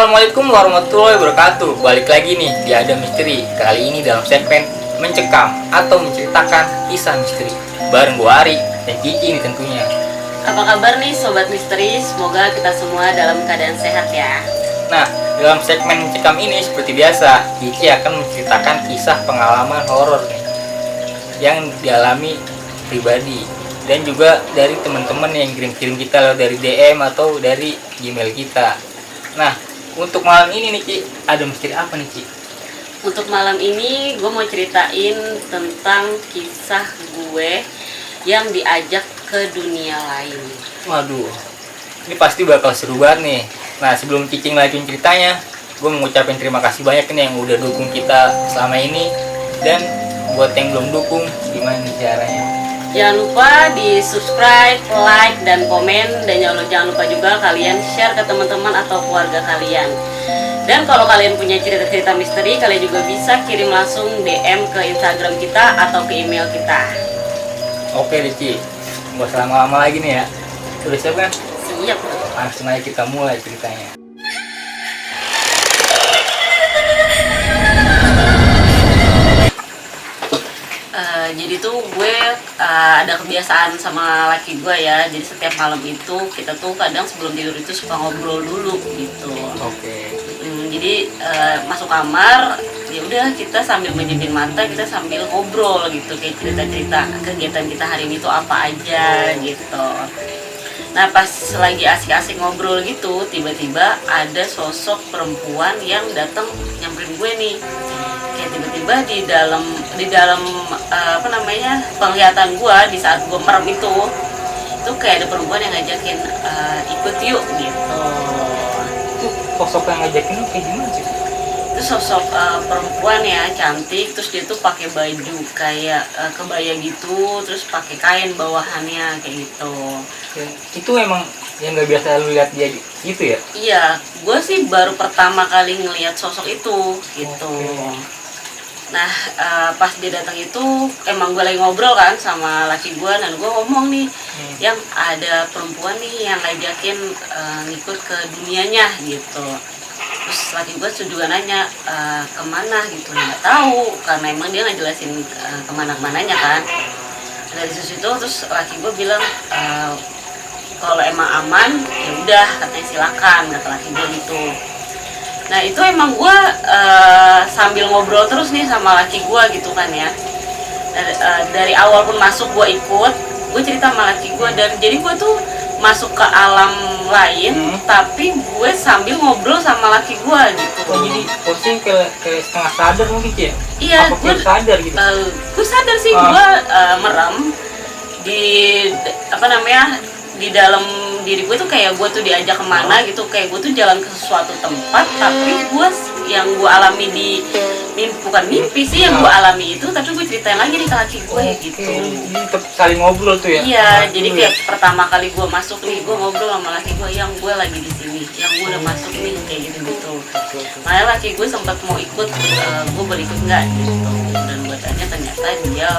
Assalamualaikum warahmatullahi wabarakatuh. Balik lagi nih di Ada Misteri. Kali ini dalam segmen mencekam atau menceritakan kisah misteri bareng gua Ari dan Kiki nih tentunya. Apa kabar nih Sobat Misteri? Semoga kita semua dalam keadaan sehat ya. Nah, dalam segmen mencekam ini seperti biasa, Kiki akan menceritakan kisah pengalaman horor nih yang dialami pribadi dan juga dari teman-teman yang kirim-kirim kita lewat dari DM atau dari Gmail kita. Nah, untuk malam ini nih Ci, ada misteri apa nih Ci? Untuk malam ini gue mau ceritain tentang kisah gue yang diajak ke dunia lain. Waduh, ini pasti bakal seru banget nih. Nah, sebelum Cicing lanjutin ceritanya, gue mengucapkan terima kasih banyak nih yang udah dukung kita selama ini. Dan buat yang belum dukung, gimana nih caranya? Jangan lupa di subscribe, like, dan komen. Dan jangan lupa juga kalian share ke teman-teman atau keluarga kalian. Dan kalau kalian punya cerita-cerita misteri, kalian juga bisa kirim langsung DM ke Instagram kita atau ke email kita. Oke deh Ci, gak usah lama-lama lagi nih ya. Udah siap kan? Siap. Langsung aja kita mulai ceritanya. Jadi tuh gue ada kebiasaan sama laki gue ya. Jadi setiap malam itu kita tuh kadang sebelum tidur itu suka ngobrol dulu gitu. Oke. Jadi masuk kamar, ya udah kita sambil menjepit mata, kita sambil ngobrol gitu, kayak cerita-cerita kegiatan kita hari ini tuh apa aja gitu. Nah pas lagi asik-asik ngobrol gitu, tiba-tiba ada sosok perempuan yang datang nyamperin gue nih. Kayak tiba-tiba di dalam penglihatan gue di saat gue merem itu kayak ada perempuan yang ngajakin ikut yuk gitu. Itu sosok yang ngajakin lu kayak gimana sih? Itu sosok perempuan ya, cantik, terus dia tuh pakai baju kayak kebaya gitu, terus pakai kain bawahannya kayak gitu. Itu emang yang nggak biasa lu lihat dia gitu ya? Iya, gue sih baru pertama kali ngelihat sosok itu gitu. Nah pas dia datang itu emang gue lagi ngobrol kan sama laki gue, dan gue ngomong nih yang ada perempuan nih yang ngajakin ngikut ke dunianya gitu. Terus laki gue juga nanya kemana gitu, nggak tahu karena emang dia ngejelasin kemana-kemananya kan. Dari situ terus laki gue bilang kalau emang aman ya udah katanya silakan, kata laki gue gitu. Nah itu emang gue sambil ngobrol terus nih sama laki gue gitu kan ya. Dari awal pun masuk gue ikut, gue cerita sama laki gue, dan jadi gue tuh masuk ke alam lain tapi gue sambil ngobrol sama laki gue gitu. Jadi posting kayak setengah sadar mungkin ya? Iya, gue sadar gitu. Gue sadar sih gue merem di di dalam diri gue tuh kayak gue tuh diajak kemana gitu, kayak gue tuh jalan ke suatu tempat, tapi gue yang gue alami di bukan mimpi sih yang gue alami itu, tapi gue ceritain lagi nih ke laki gue gitu. Jadi tetap saling ngobrol tuh ya? Iya, jadi kayak pertama kali gue masuk nih, gue ngobrol sama laki gue yang gue lagi di sini, yang gue udah masuk nih kayak gitu. Makanya laki gue sempat mau ikut, gue boleh ikut nggak gitu, dan gue tanya ternyata dia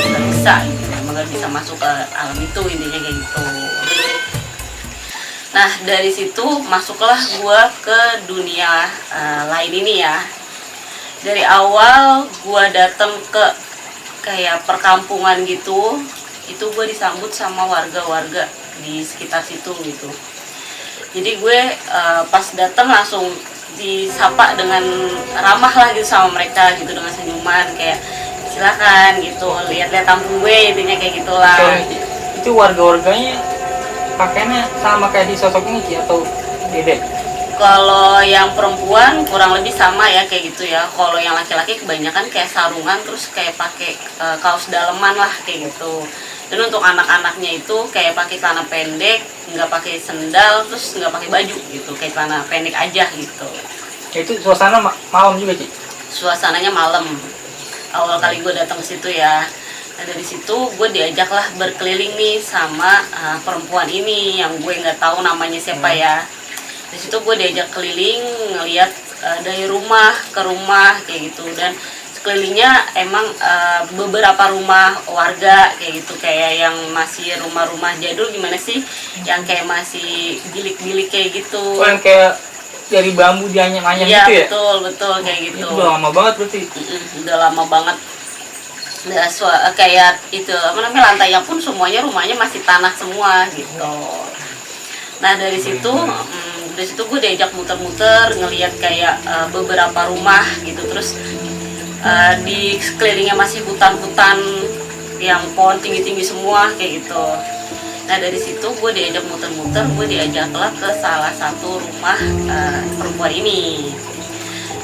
nggak bisa, gitu. Emang nggak bisa masuk ke alam itu, intinya kayak gitu. Nah dari situ masuklah gue ke dunia lain ini ya. Dari awal gue datang ke kayak perkampungan gitu, itu gue disambut sama warga-warga di sekitar situ gitu. Jadi gue pas datang langsung disapa dengan ramah lah gitu sama mereka gitu, dengan senyuman kayak silakan gitu, lihat-lihat kampung gue, intinya kayak gitulah. Itu warga-warganya pakainya sama kayak di sosok ini Ci, atau beda? Kalau yang perempuan kurang lebih sama ya kayak gitu ya. Kalau yang laki-laki kebanyakan kayak sarungan, terus kayak pakai kaos daleman lah kayak gitu. Dan untuk anak-anaknya itu kayak pakai celana pendek, nggak pakai sendal, terus nggak pakai baju gitu, kayak celana pendek aja gitu. Itu suasana malam juga Ci? Suasananya malam. Awal kali gue datang ke situ ya. Nah dari situ gue diajaklah berkeliling nih sama perempuan ini yang gue nggak tahu namanya siapa ya. Di situ gue diajak keliling ngelihat dari rumah ke rumah kayak gitu, dan sekelilingnya emang beberapa rumah warga kayak gitu, kayak yang masih rumah-rumah jadul gimana sih, yang kayak masih bilik-bilik kayak gitu. Oh yang kayak dari bambu dianyam-anyam Iya, gitu ya? betul kayak gitu. Itu udah lama banget berarti. Udah lama banget. Udah kayak itu apa namanya, lantainya pun semuanya rumahnya masih tanah semua gitu. Nah dari situ gue diajak muter-muter ngelihat kayak beberapa rumah gitu, terus di sekelilingnya masih hutan-hutan yang pohon tinggi-tinggi semua kayak gitu. Nah dari situ gue diajak muter-muter, gue diajaklah ke salah satu rumah perempuan ini.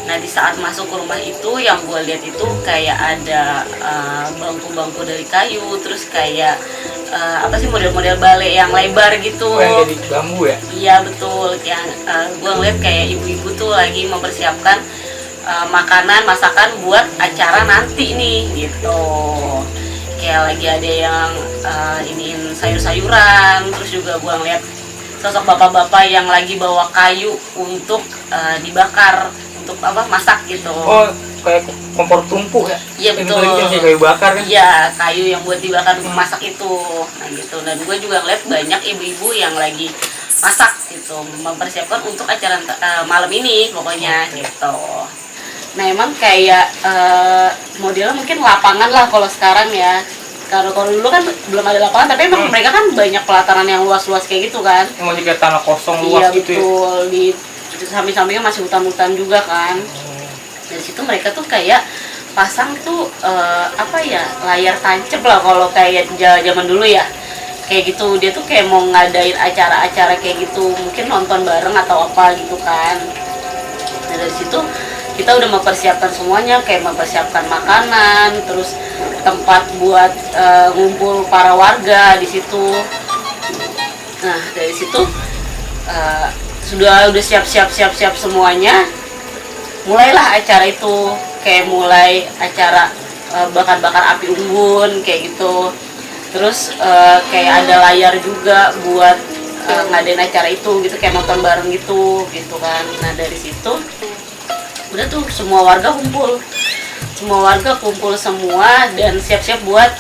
Nah di saat masuk ke rumah itu yang gue lihat itu kayak ada bangku-bangku dari kayu, terus kayak apa sih, model-model balai yang lebar gitu. Oh, yang dari bambu ya? Iya betul, yang gue ngeliat kayak ibu-ibu tuh lagi mempersiapkan makanan, masakan buat acara nanti nih gitu. Kayak lagi ada yang iniin sayur-sayuran, terus juga gue ngeliat sosok bapak-bapak yang lagi bawa kayu untuk dibakar, untuk apa, masak gitu. Oh, kayak kompor tumpuh ya? Iya betul. Kayak kayu bakar kan? Iya, kayu yang buat dibakar untuk masak itu. Nah gitu. Dan gue juga ngeliat banyak ibu-ibu yang lagi masak gitu, mempersiapkan untuk acara malam ini pokoknya gitu. Nah emang kayak modelnya mungkin lapangan lah kalau sekarang ya. Kalau dulu kan belum ada lapangan, tapi emang mereka kan banyak pelataran yang luas-luas kayak gitu kan. Masih kayak tanah kosong luas iya, gitu betul. Di samping-sampingnya masih hutan-hutan juga kan. Dari situ mereka tuh kayak pasang tuh apa ya, layar tancap lah kalau kayak zaman dulu ya. Kayak gitu, dia tuh kayak mau ngadain acara-acara kayak gitu, mungkin nonton bareng atau apa gitu kan. Nah dari situ kita udah mempersiapkan semuanya, kayak mempersiapkan makanan, terus tempat buat ngumpul para warga di situ. Nah dari situ udah siap semuanya, mulailah acara itu, kayak mulai acara bakar-bakar api unggun kayak gitu. Terus kayak ada layar juga buat ngadain acara itu gitu, kayak nonton bareng gitu kan. Nah dari situ udah tuh semua warga kumpul semua dan siap-siap buat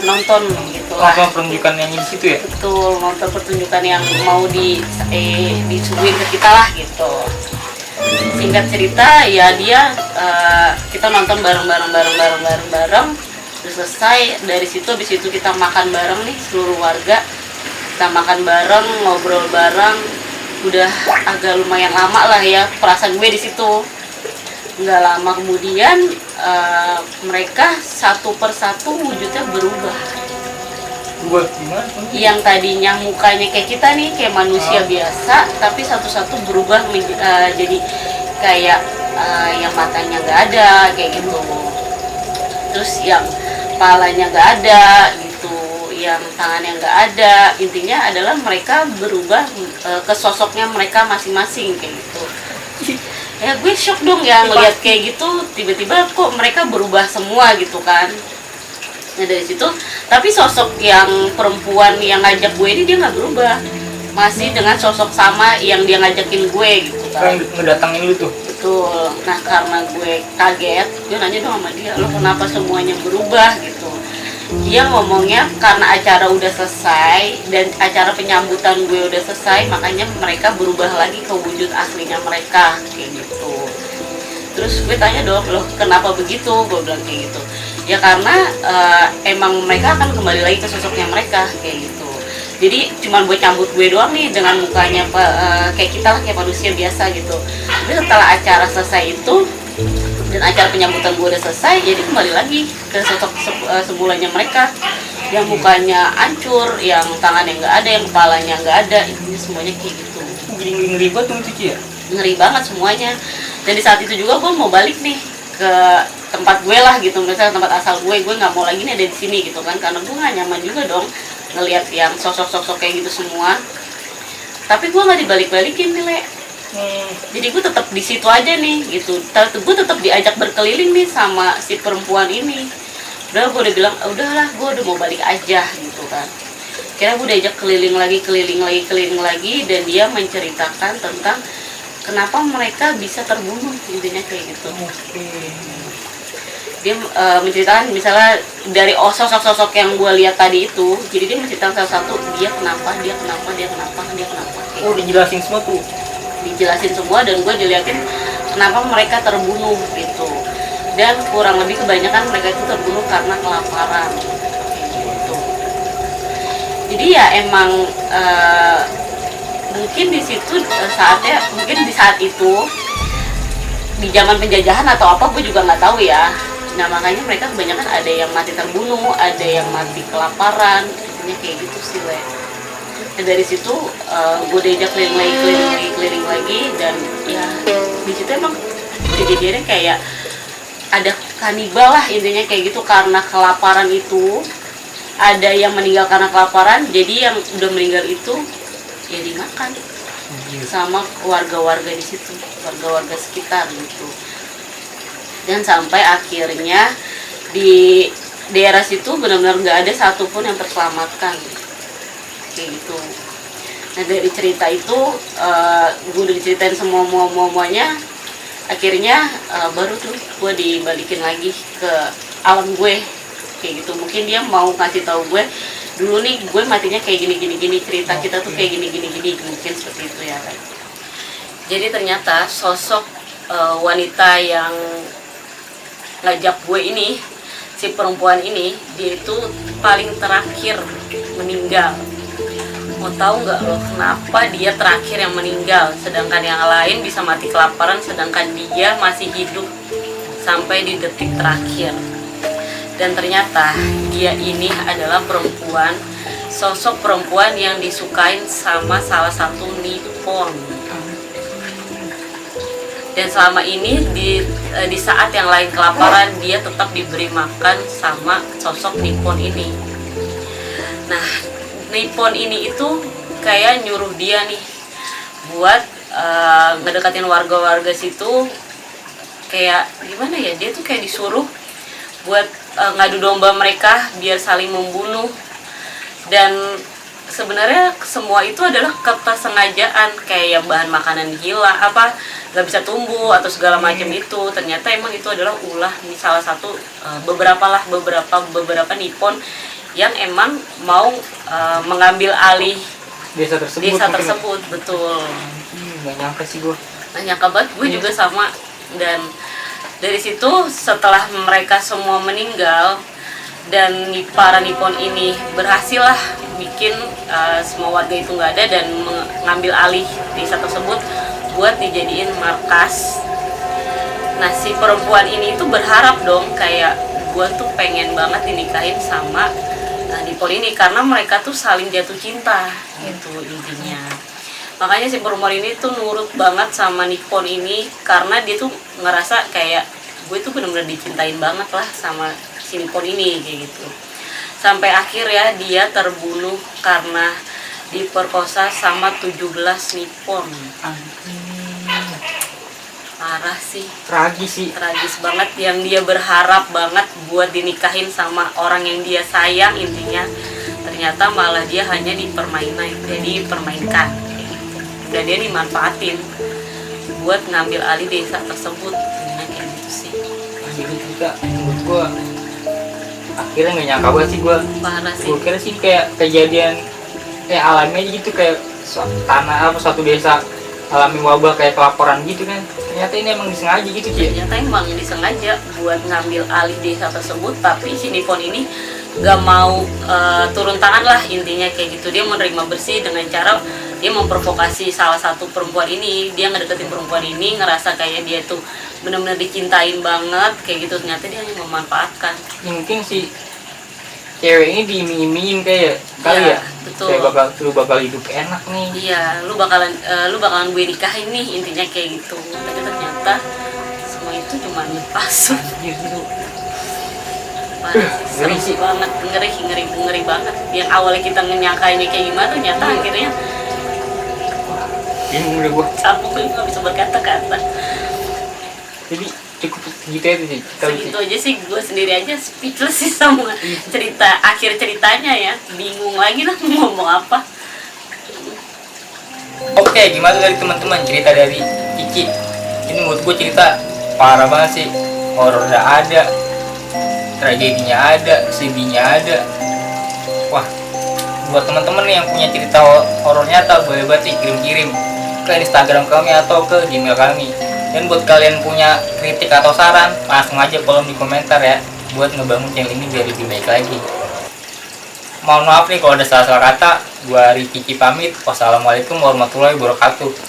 nonton gitu lah. Nonton pertunjukan yang di situ ya? Betul, nonton pertunjukan yang mau disuguhin ke kita lah gitu. Singkat cerita ya kita nonton bareng. Terus selesai dari situ, habis itu kita makan bareng nih seluruh warga. Kita makan bareng, ngobrol bareng. Udah agak lumayan lama lah ya perasaan gue di situ. Nggak lama kemudian mereka satu persatu wujudnya berubah. Berubah gimana? Yang tadinya mukanya kayak kita nih, kayak manusia biasa, tapi satu-satu berubah jadi kayak yang matanya nggak ada kayak gitu, terus yang kepalanya nggak ada gitu, yang tangannya nggak ada. Intinya adalah mereka berubah ke sosoknya mereka masing-masing kayak gitu. Ya gue shock dong ya ngeliat kayak gitu, tiba-tiba kok mereka berubah semua gitu kan. Nah dari situ, tapi sosok yang perempuan yang ngajak gue ini dia nggak berubah, masih dengan sosok sama yang dia ngajakin gue gitu kan. Yang ngedatangin lu tuh? Betul. Nah karena gue kaget, gue nanya dong sama dia, lo kenapa semuanya berubah gitu. Dia ngomongnya karena acara udah selesai dan acara penyambutan gue udah selesai, makanya mereka berubah lagi ke wujud aslinya mereka kayak gitu. Terus gue tanya dong, loh kenapa begitu? Gue bilang kayak gitu. Ya karena emang mereka akan kembali lagi ke sosoknya mereka kayak gitu. Jadi cuman buat nyambut gue doang nih dengan mukanya kayak kita lah, kayak manusia biasa gitu. Tapi setelah acara selesai itu dan acara penyambutan gue udah selesai, jadi kembali lagi ke sosok semulanya mereka, yang mukanya hancur, yang tangannya nggak ada, yang kepalanya nggak ada, intinya semuanya kayak gitu. Jadi ngeri banget tuh Cici ya? Ngeri banget semuanya. Dan di saat itu juga gue mau balik nih ke tempat gue lah gitu, misalnya tempat asal gue nggak mau lagi nih ada di sini gitu kan, karena gue nggak nyaman juga dong ngelihat yang sosok-sosok kayak gitu semua. Tapi gue nggak dibalik-balikin nih, Le. Jadi gue tetap di situ aja nih gitu. Gue tetap diajak berkeliling nih sama si perempuan ini. Udah gue udah bilang, udahlah gue udah mau balik aja gitu kan. Kira gue diajak keliling lagi, dan dia menceritakan tentang kenapa mereka bisa terbunuh, intinya kayak gitu. Dia menceritakan misalnya dari sosok-sosok yang gue lihat tadi itu, jadi dia menceritakan salah satu, dia kenapa. Oh dijelasin semua tuh? dijelasin semua dan gue diliatin kenapa mereka terbunuh gitu. Dan kurang lebih kebanyakan mereka itu terbunuh karena kelaparan gitu. Jadi ya emang mungkin di situ saatnya, mungkin di saat itu di zaman penjajahan atau apa gue juga nggak tahu ya. Nah makanya mereka kebanyakan ada yang mati terbunuh, ada yang mati kelaparan, intinya kayak gitu sih Le. Dan dari situ gue diajak keliling lagi dan ya di situ emang kejadiannya kayak ada kanibal lah intinya kayak gitu, karena kelaparan itu ada yang meninggal karena kelaparan, jadi yang udah meninggal itu ya dimakan sama warga-warga di situ, warga-warga sekitar gitu. Dan sampai akhirnya di daerah situ benar-benar nggak ada satupun yang terselamatkan kayak gitu. Nah dari cerita itu gue udah diceritain semuanya, akhirnya baru tuh gue dibalikin lagi ke alam gue kayak gitu. Mungkin dia mau ngasih tahu gue dulu nih gue matinya kayak gini, cerita kita tuh kayak gini, mungkin seperti itu ya kan. Jadi ternyata sosok wanita yang ngajak gue ini, si perempuan ini, dia itu paling terakhir meninggal. Mau tahu nggak lo kenapa dia terakhir yang meninggal, sedangkan yang lain bisa mati kelaparan, sedangkan dia masih hidup sampai di detik terakhir. Dan ternyata dia ini adalah perempuan, sosok perempuan yang disukain sama salah satu Nippon. Dan selama ini di saat yang lain kelaparan, dia tetap diberi makan sama sosok Nippon ini. Nah Nippon ini itu kayak nyuruh dia nih buat ngedekatin warga-warga situ. Kayak gimana ya, dia tuh kayak disuruh buat ngadu domba mereka biar saling membunuh. Dan sebenarnya semua itu adalah kesengajaan, kayak bahan makanan hilang apa nggak bisa tumbuh atau segala macam itu. Ternyata emang itu adalah ulah di salah satu beberapa Nippon yang emang mau mengambil alih desa tersebut. Betul. Nggak nyangka sih gue. Nah, nyangka banget gue juga sama. Dan dari situ setelah mereka semua meninggal dan para Nippon ini berhasil lah bikin semua warga itu nggak ada dan mengambil alih desa tersebut buat dijadiin markas. Nah si perempuan ini tuh berharap dong kayak gue tuh pengen banget dinikahin sama Nippon ini karena mereka tuh saling jatuh cinta gitu intinya. Makanya si perempuan ini tuh nurut banget sama Nippon ini karena dia tuh ngerasa kayak gue tuh benar-benar dicintain banget lah sama si Nippon ini kayak gitu. Sampai akhir ya dia terbunuh karena diperkosa sama 17 Nippon. Parah sih. Tragis banget, yang dia berharap banget buat dinikahin sama orang yang dia sayang intinya. Ternyata malah dia hanya dipermainkan. Dan dia dimanfaatin buat ngambil alih desa tersebut. Kayak gitu sih. Jadi kita menurut gue akhirnya nggak nyangka banget sih gue. Parah sih. Gue kira sih kayak kejadian kayak alami aja gitu, kayak suatu desa alami wabah kayak kelaparan gitu kan. Ternyata ini emang disengaja gitu Ci. Ternyata emang disengaja buat ngambil alih desa tersebut, tapi si Nippon ini gak mau turun tangan lah intinya kayak gitu. Dia menerima bersih dengan cara dia memprovokasi salah satu perempuan ini. Dia ngedeketin perempuan ini, ngerasa kayak dia tuh benar-benar dicintain banget kayak gitu. Ternyata dia hanya memanfaatkan. Mungkin si cewek ini diiming-imingin kayak kali ya. Betul. Kayak lu bakal hidup enak nih. Iya, lu bakalan gue nikahin nih intinya kayak gitu. Tapi ternyata semua itu cuma palsu. Gitu. Serem banget, ngeri banget. Yang awalnya kita nyangkainnya kayak gimana, ternyata akhirnya bingung udah gua. capek, gue nggak bisa berkata-kata. Jadi cukup segitu aja sih. Segitu aja sih, gue sendiri aja speechless sih sama akhir ceritanya ya. Bingung lagi lah mau ngomong apa. Oke, gimana dari teman-teman cerita dari Cici? Ini menurut gue cerita parah banget sih. Horornya ada, tragedinya ada, sedihnya ada. Wah, buat teman-teman nih yang punya cerita horor nyata boleh banget sih kirim-kirim ke Instagram kami atau ke Gmail kami. Dan buat kalian punya kritik atau saran, langsung aja kolom di komentar ya, buat ngebangun channel ini biar lebih baik lagi. Mohon maaf nih kalau ada salah-salah kata. Gua Riki pamit. Wassalamualaikum warahmatullahi wabarakatuh.